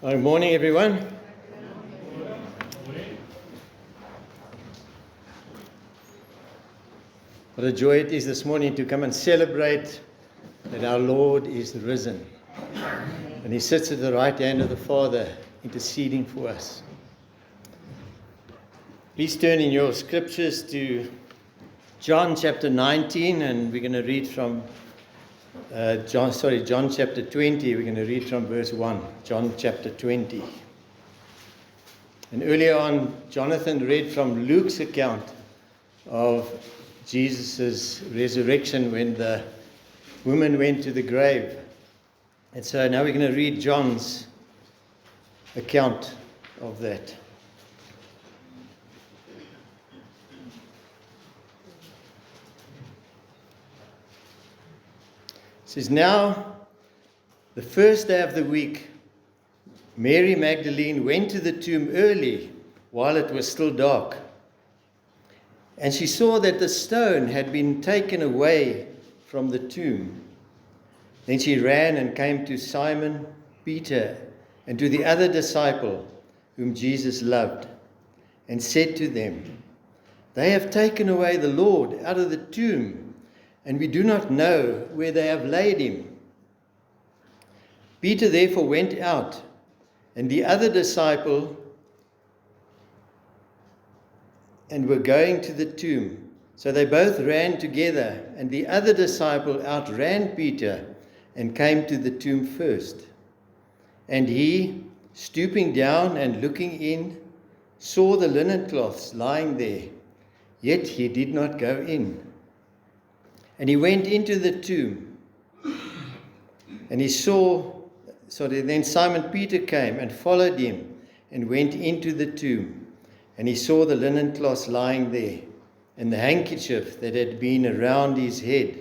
Good morning, everyone. What a joy it is this morning to come and celebrate that our Lord is risen. And He sits at the right hand of the Father, interceding for us. Please turn in your scriptures to John chapter 19, and we're going to read from John chapter 20. We're going to read from verse 1. John chapter 20. And earlier on, Jonathan read from Luke's account of Jesus' resurrection when the woman went to the grave. And so now we're going to read John's account of that. It says, now, the first day of the week, Mary Magdalene went to the tomb early while it was still dark. And she saw that the stone had been taken away from the tomb. Then she ran and came to Simon Peter and to the other disciple whom Jesus loved, and said to them, they have taken away the Lord out of the tomb, and we do not know where they have laid him. Peter therefore went out, and the other disciple, and were going to the tomb. So they both ran together, and the other disciple outran Peter and came to the tomb first. And he, stooping down and looking in, saw the linen cloths lying there, yet he did not go in. And he went into the tomb, and then Simon Peter came and followed him and went into the tomb. And he saw the linen cloths lying there, and the handkerchief that had been around his head,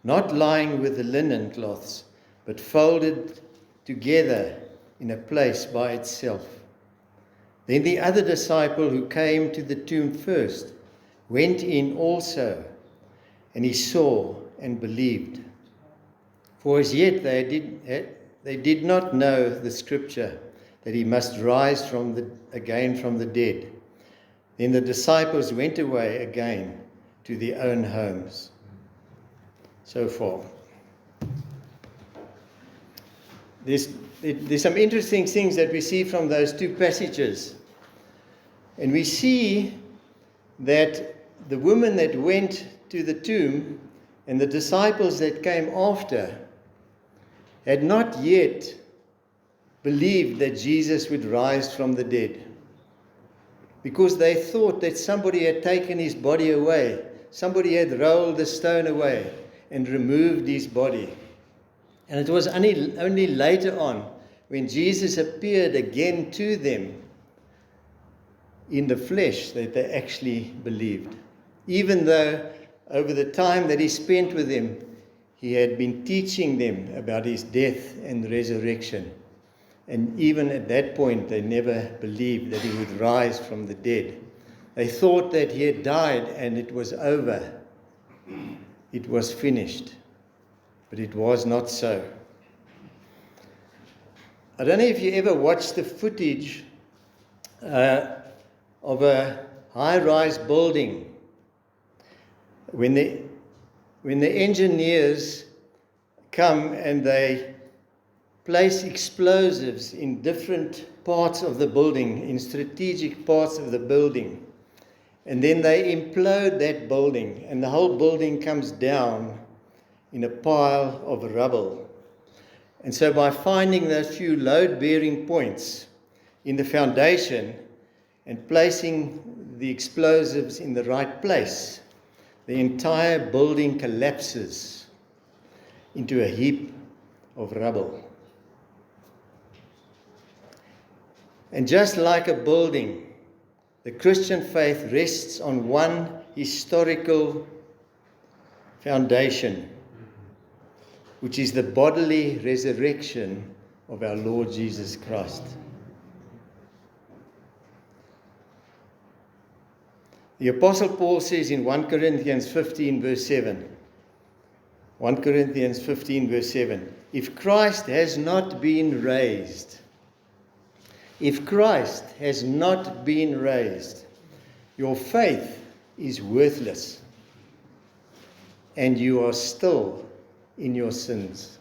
not lying with the linen cloths, but folded together in a place by itself. Then the other disciple who came to the tomb first went in also, and he saw and believed. For as yet they did not know the scripture, that he must rise again from the dead. Then the disciples went away again to their own homes. So far. There's some interesting things that we see from those two passages. And we see that the woman that went to the tomb and the disciples that came after had not yet believed that Jesus would rise from the dead, because they thought that somebody had taken his body away. Somebody had rolled the stone away and removed his body. And it was only later on, when Jesus appeared again to them in the flesh, that they actually believed. Even though over the time that he spent with them, he had been teaching them about his death and resurrection. And even at that point, they never believed that he would rise from the dead. They thought that he had died and it was over. It was finished. But it was not so. I don't know if you ever watched the footage of a high-rise building. When the engineers come and they place explosives in different parts of the building, in strategic parts of the building, and then they implode that building, and the whole building comes down in a pile of rubble. And so by finding those few load-bearing points in the foundation and placing the explosives in the right place, the entire building collapses into a heap of rubble. And just like a building, the Christian faith rests on one historical foundation, which is the bodily resurrection of our Lord Jesus Christ. The Apostle Paul says in 1 Corinthians 15 verse 7, 1 Corinthians 15 verse 7, if Christ has not been raised, If Christ has not been raised, your faith is worthless, and you are still in your sins.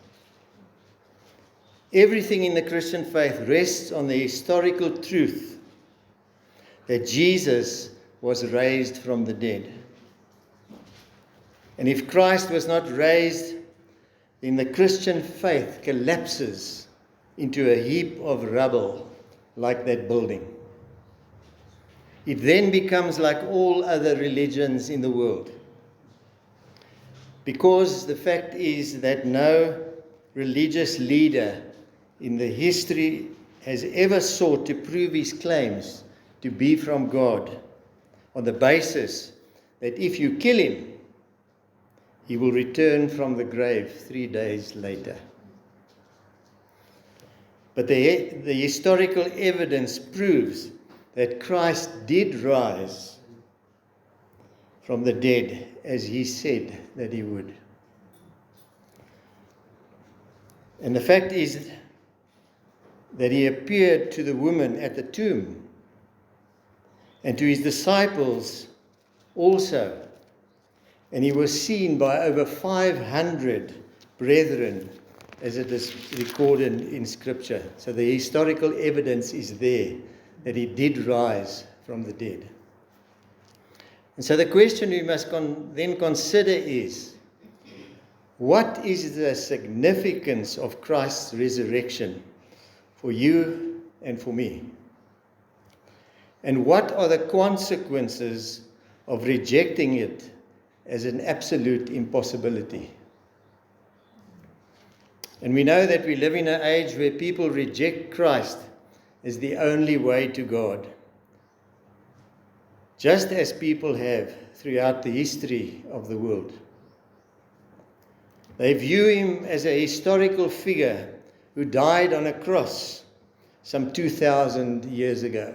Everything in the Christian faith rests on the historical truth that Jesus was raised from the dead. And if Christ was not raised, then the Christian faith collapses into a heap of rubble like that building. It then becomes like all other religions in the world. Because the fact is that no religious leader in the history has ever sought to prove his claims to be from God on the basis that if you kill him, he will return from the grave 3 days later. But the historical evidence proves that Christ did rise from the dead as he said that he would. And the fact is that he appeared to the woman at the tomb and to his disciples also. And he was seen by over 500 brethren, as it is recorded in Scripture. So the historical evidence is there that he did rise from the dead. And so the question we must then consider is, what is the significance of Christ's resurrection for you and for me? And what are the consequences of rejecting it as an absolute impossibility? And we know that we live in an age where people reject Christ as the only way to God, just as people have throughout the history of the world. They view him as a historical figure who died on a cross some 2,000 years ago.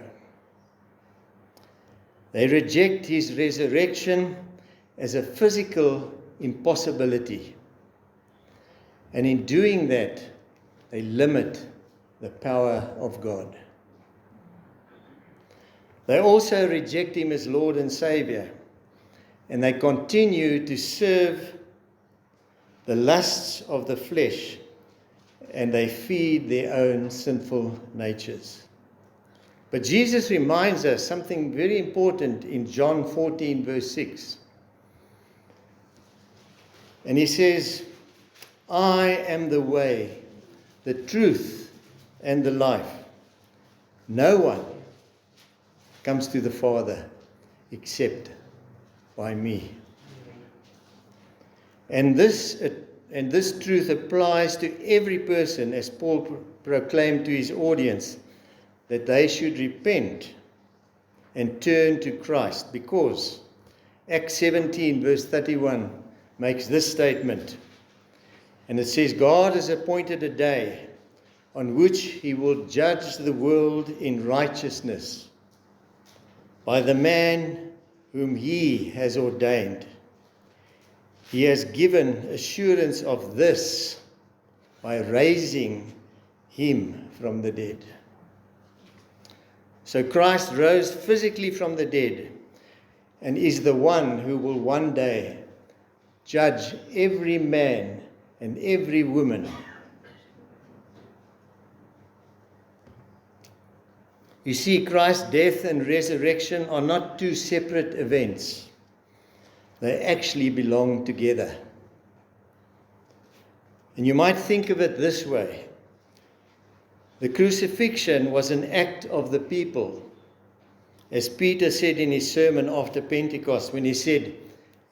They reject his resurrection as a physical impossibility. And in doing that, they limit the power of God. They also reject him as Lord and Savior, and they continue to serve the lusts of the flesh, and they feed their own sinful natures. But Jesus reminds us something very important in John 14, verse 6. And he says, I am the way, the truth, and the life. No one comes to the Father except by me. And this truth applies to every person, as Paul proclaimed to his audience, that they should repent and turn to Christ, because Acts 17, verse 31 makes this statement. And it says, God has appointed a day on which he will judge the world in righteousness by the man whom he has ordained. He has given assurance of this by raising him from the dead. So Christ rose physically from the dead and is the one who will one day judge every man and every woman. You see, Christ's death and resurrection are not two separate events. They actually belong together. And you might think of it this way. The crucifixion was an act of the people. As Peter said in his sermon after Pentecost, when he said,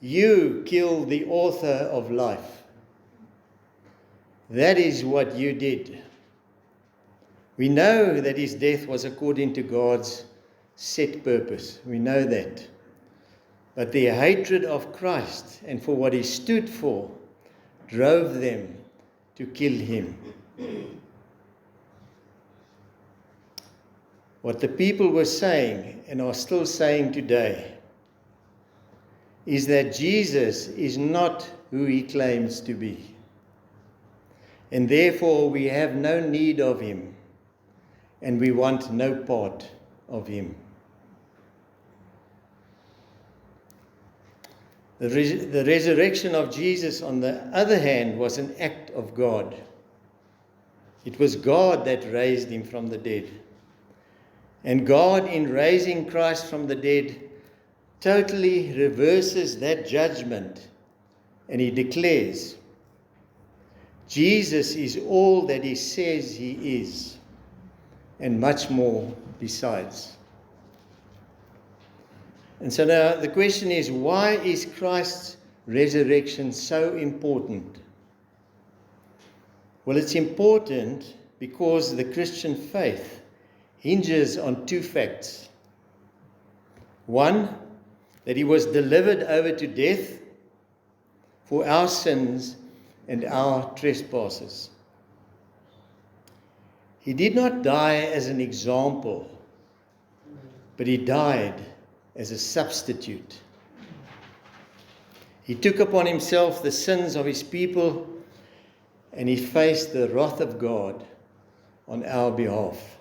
you killed the author of life. That is what you did. We know that his death was according to God's set purpose. We know that. But their hatred of Christ and for what he stood for drove them to kill him. What the people were saying and are still saying today is that Jesus is not who he claims to be. And therefore we have no need of him. and we want no part of him. The resurrection of Jesus, on the other hand, was an act of God. It was God that raised him from the dead. And God, in raising Christ from the dead, totally reverses that judgment, and he declares, Jesus is all that he says he is, and much more besides. And so now the question is, why is Christ's resurrection so important? Well, it's important because the Christian faith hinges on two facts. One, that he was delivered over to death for our sins and our trespasses. He did not die as an example, but he died as a substitute. He took upon himself the sins of his people, and he faced the wrath of God on our behalf.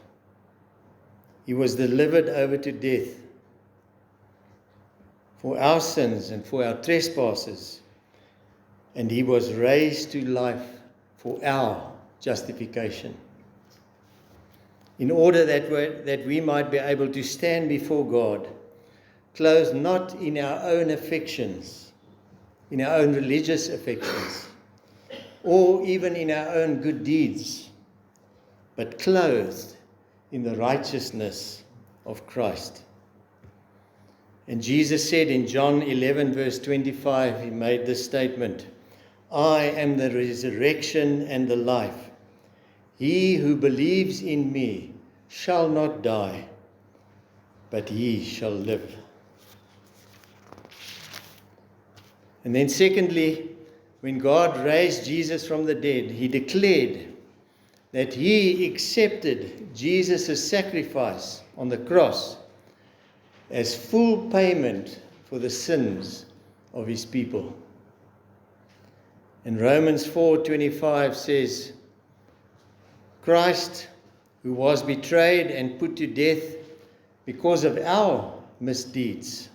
He was delivered over to death for our sins and for our trespasses, and he was raised to life for our justification, in order that we might be able to stand before God, clothed not in our own affections, in our own religious affections, or even in our own good deeds, but clothed in the righteousness of Christ. And Jesus said in John 11 verse 25, he made this statement, I am the resurrection and the life. He who believes in me shall not die, but he shall live. And then secondly, when God raised Jesus from the dead, he declared that he accepted Jesus' sacrifice on the cross as full payment for the sins of his people. And Romans 4:25 says, Christ, who was betrayed and put to death because of our misdeeds,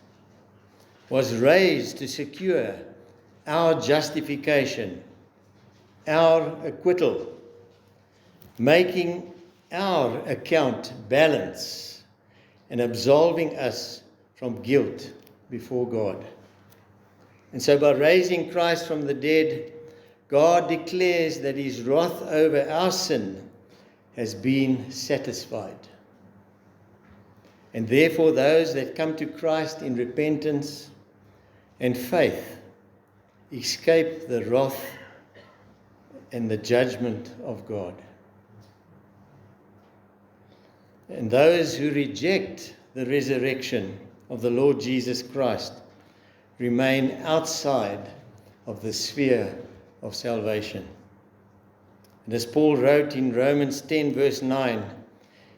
was raised to secure our justification, our acquittal, making our account balance and absolving us from guilt before God. And so by raising Christ from the dead, God declares that his wrath over our sin has been satisfied. And therefore those that come to Christ in repentance and faith escape the wrath and the judgment of God. And those who reject the resurrection of the Lord Jesus Christ remain outside of the sphere of salvation. And as Paul wrote in Romans 10 verse 9,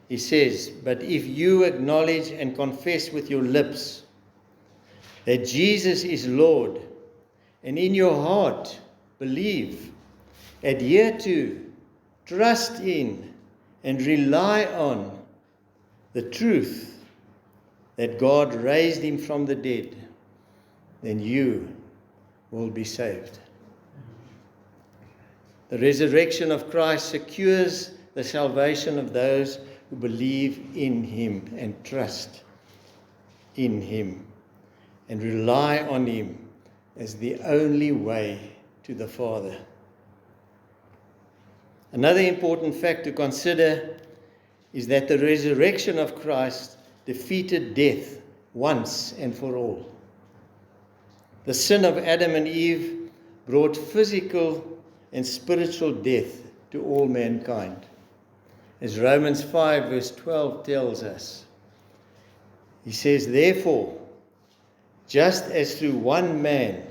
he says, but if you acknowledge and confess with your lips that Jesus is Lord, and in your heart believe, adhere to, trust in, and rely on the truth that God raised him from the dead, then you will be saved. The resurrection of Christ secures the salvation of those who believe in him and trust in him and rely on him as the only way to the Father. Another important fact to consider is that the resurrection of Christ defeated death once and for all. The sin of Adam and Eve brought physical and spiritual death to all mankind. As Romans 5 verse 12 tells us, he says, therefore, just as through one man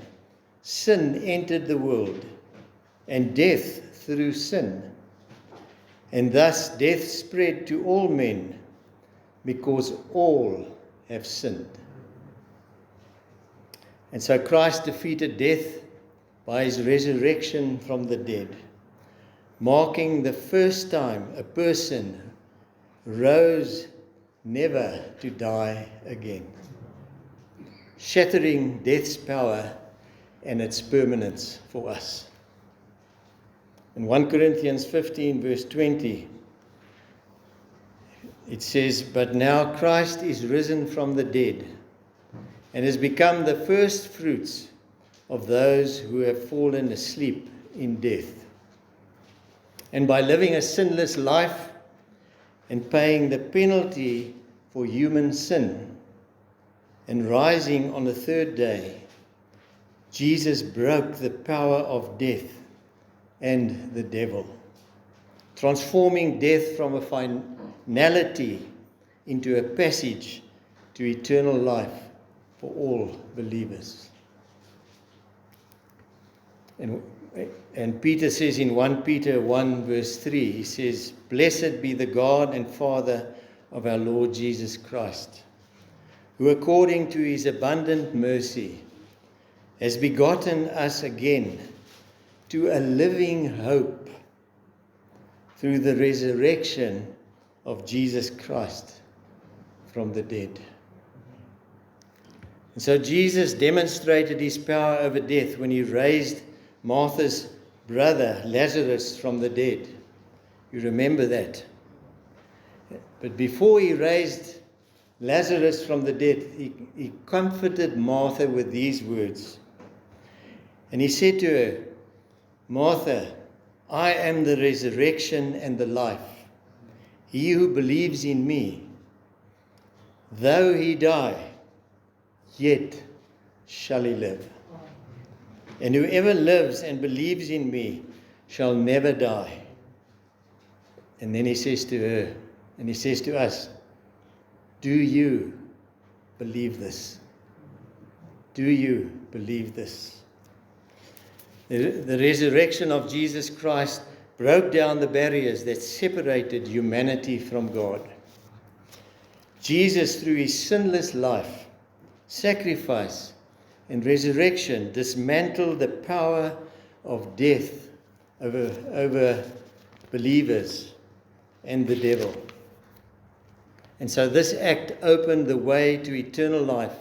sin entered the world, and death through sin, and thus death spread to all men, because all have sinned. And so Christ defeated death by his resurrection from the dead, marking the first time a person rose never to die again, shattering death's power and its permanence for us. In 1 Corinthians 15 verse 20, it says, "But now Christ is risen from the dead and has become the first fruits of those who have fallen asleep in death. And by living a sinless life and paying the penalty for human sin and rising on the third day, Jesus broke the power of death and the devil, transforming death from a finality into a passage to eternal life for all believers." And Peter says in 1 Peter 1 verse 3, he says, "Blessed be the God and Father of our Lord Jesus Christ, who according to his abundant mercy has begotten us again to a living hope through the resurrection of Jesus Christ from the dead." And so Jesus demonstrated his power over death when he raised Martha's brother Lazarus from the dead. You remember that. But before he raised Lazarus from the dead, he comforted Martha with these words. And he said to her, "Martha, I am the resurrection and the life. He who believes in me, though he die, yet shall he live. And whoever lives and believes in me shall never die." And then he says to her, and he says to us, "Do you believe this? Do you believe this?" The resurrection of Jesus Christ broke down the barriers that separated humanity from God. Jesus, through his sinless life, sacrifice, and resurrection, dismantled the power of death over believers and the devil. And so this act opened the way to eternal life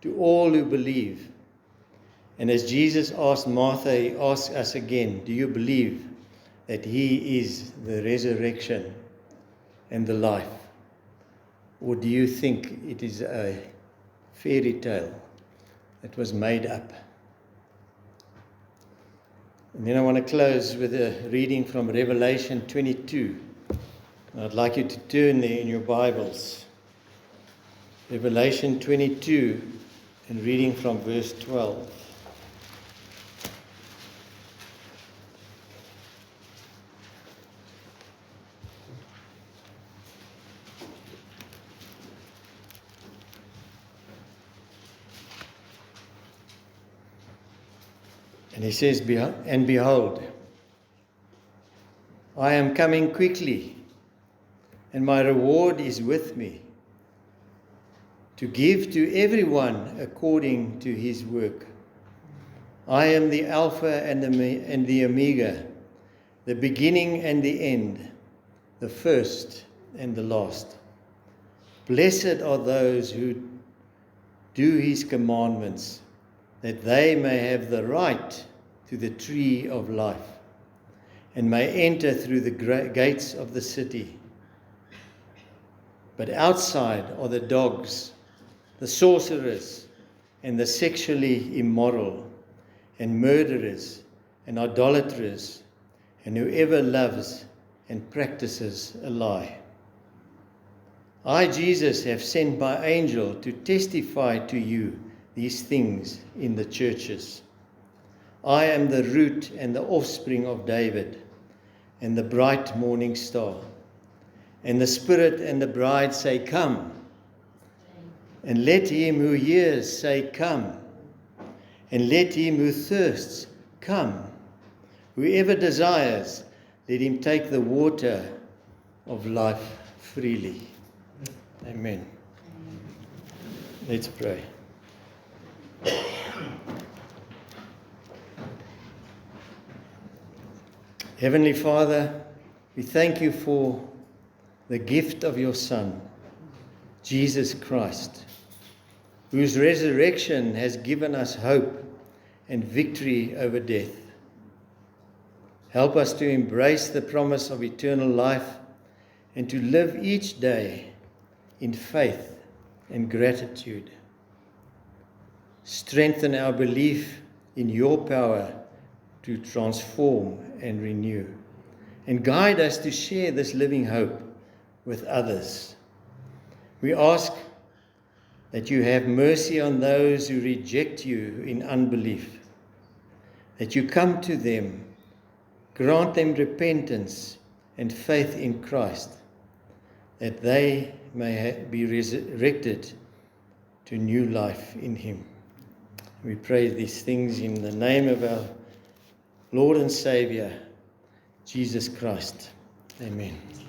to all who believe. And as Jesus asked Martha, he asks us again, do you believe that he is the resurrection and the life? Or do you think it is a fairy tale that was made up? And then I want to close with a reading from Revelation 22. I'd like you to turn there in your Bibles. Revelation 22, and reading from verse 12. And he says, "And behold, I am coming quickly, and my reward is with me, to give to everyone according to his work. I am the Alpha and the Omega, the beginning and the end, the first and the last. Blessed are those who do his commandments, that they may have the right to the tree of life, and may enter through the gates of the city. But outside are the dogs, the sorcerers, and the sexually immoral, and murderers, and idolaters, and whoever loves and practices a lie. I, Jesus, have sent my angel to testify to you these things in the churches. I am the root and the offspring of David, and the bright morning star. And the Spirit and the bride say, Come. And let him who hears say, Come. And let him who thirsts come. Whoever desires, let him take the water of life freely." Amen. Let's pray. Heavenly Father, we thank you for the gift of your Son, Jesus Christ, whose resurrection has given us hope and victory over death. Help us to embrace the promise of eternal life and to live each day in faith and gratitude. Strengthen our belief in your power to transform and renew, and guide us to share this living hope with others. We ask that you have mercy on those who reject you in unbelief, that you come to them, grant them repentance and faith in Christ, that they may be resurrected to new life in him. We pray these things in the name of our Lord and Savior, Jesus Christ. Amen.